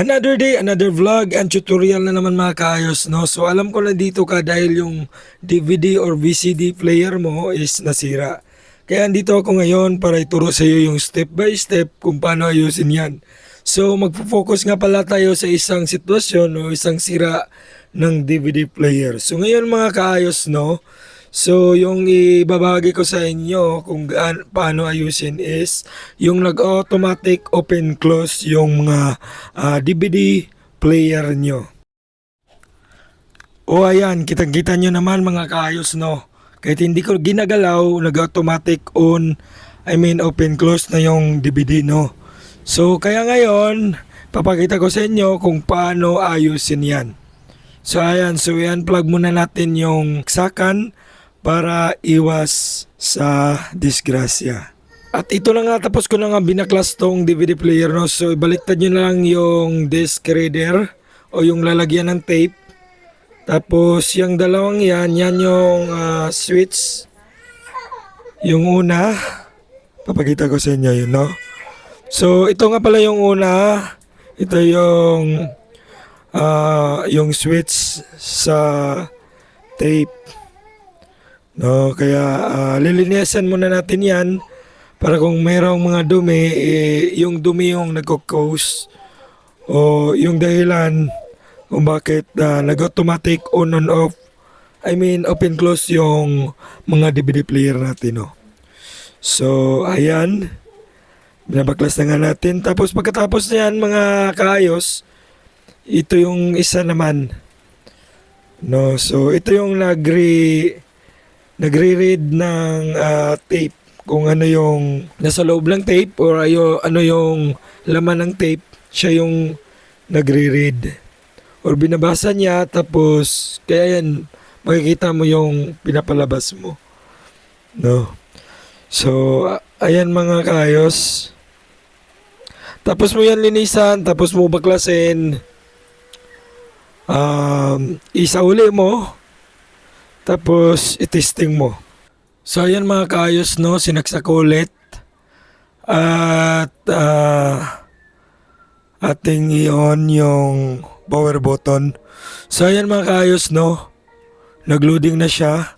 Another day, another vlog and tutorial na naman mga kaayos, no? So alam ko na dito ka dahil yung DVD or VCD player mo is nasira. Kaya andito ako ngayon para ituro sa iyo yung step by step kung paano ayusin yan. So magpo-focus nga pala tayo sa isang sitwasyon o isang sira ng DVD player. So ngayon mga kaayos, no? So yung ibabahagi ko sa inyo kung paano ayusin is yung nag-automatic open close yung mga DVD player nyo. O ayan, kitang-kita nyo naman mga kaayos, no? Kahit hindi ko ginagalaw, nag-automatic open close na yung DVD, no? So kaya ngayon, papakita ko sa inyo kung paano ayusin yan. So ayan, so i-unplug muna natin yung saksakan para iwas sa disgrasya. At ito na nga, tapos ko na nga binaklas tong DVD player, no? So ibaliktad nyo na lang yung disc reader o yung lalagyan ng tape. Tapos yung dalawang yan yung switch. Yung una, papakita ko sa inyo yun, no? So ito nga pala yung una. Ito yung switch sa tape. No, kaya lilinisan muna natin 'yan para kung mayroong mga dumi, yung dumi yung nagko-cause o yung dahilan kung bakit nag-automatic on and off, open close yung mga DVD player natin, no. So, ayan. Binabaklas na nga natin. Tapos pagkatapos niyan mga kaayos, ito yung isa naman. No, so ito yung nagre-read ng tape kung ano yung nasa loob ng tape or ano yung laman ng tape, siya yung nagre-read or binabasa niya, tapos kaya yan makikita mo yung pinapalabas mo, no. So ayan mga kaayos, tapos mo yan linisan, tapos mo baklasin, isauli mo, tapos itesting mo. So ayan mga kaayos, no, sinaksak ulit at ating i-on yung power button. So ayan mga kaayos, no, nagloading na siya.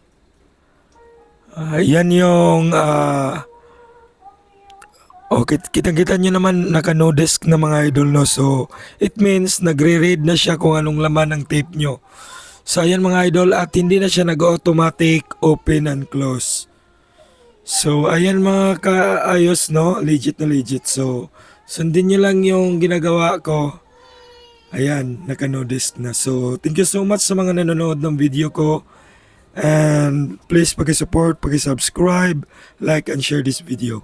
Yan yung kitang-kita nyo naman naka no disk na mga idol, no. So it means nagre-read na siya kung anong laman ng tape nyo. So ayan mga idol, at hindi na siya nag-automatic open and close. So ayan mga kaayos, no, legit na legit. So sundin nyo lang yung ginagawa ko. Ayan, naka no disk na. So thank you so much sa mga nanonood ng video ko. And please paki-support, paki-subscribe, like and share this video.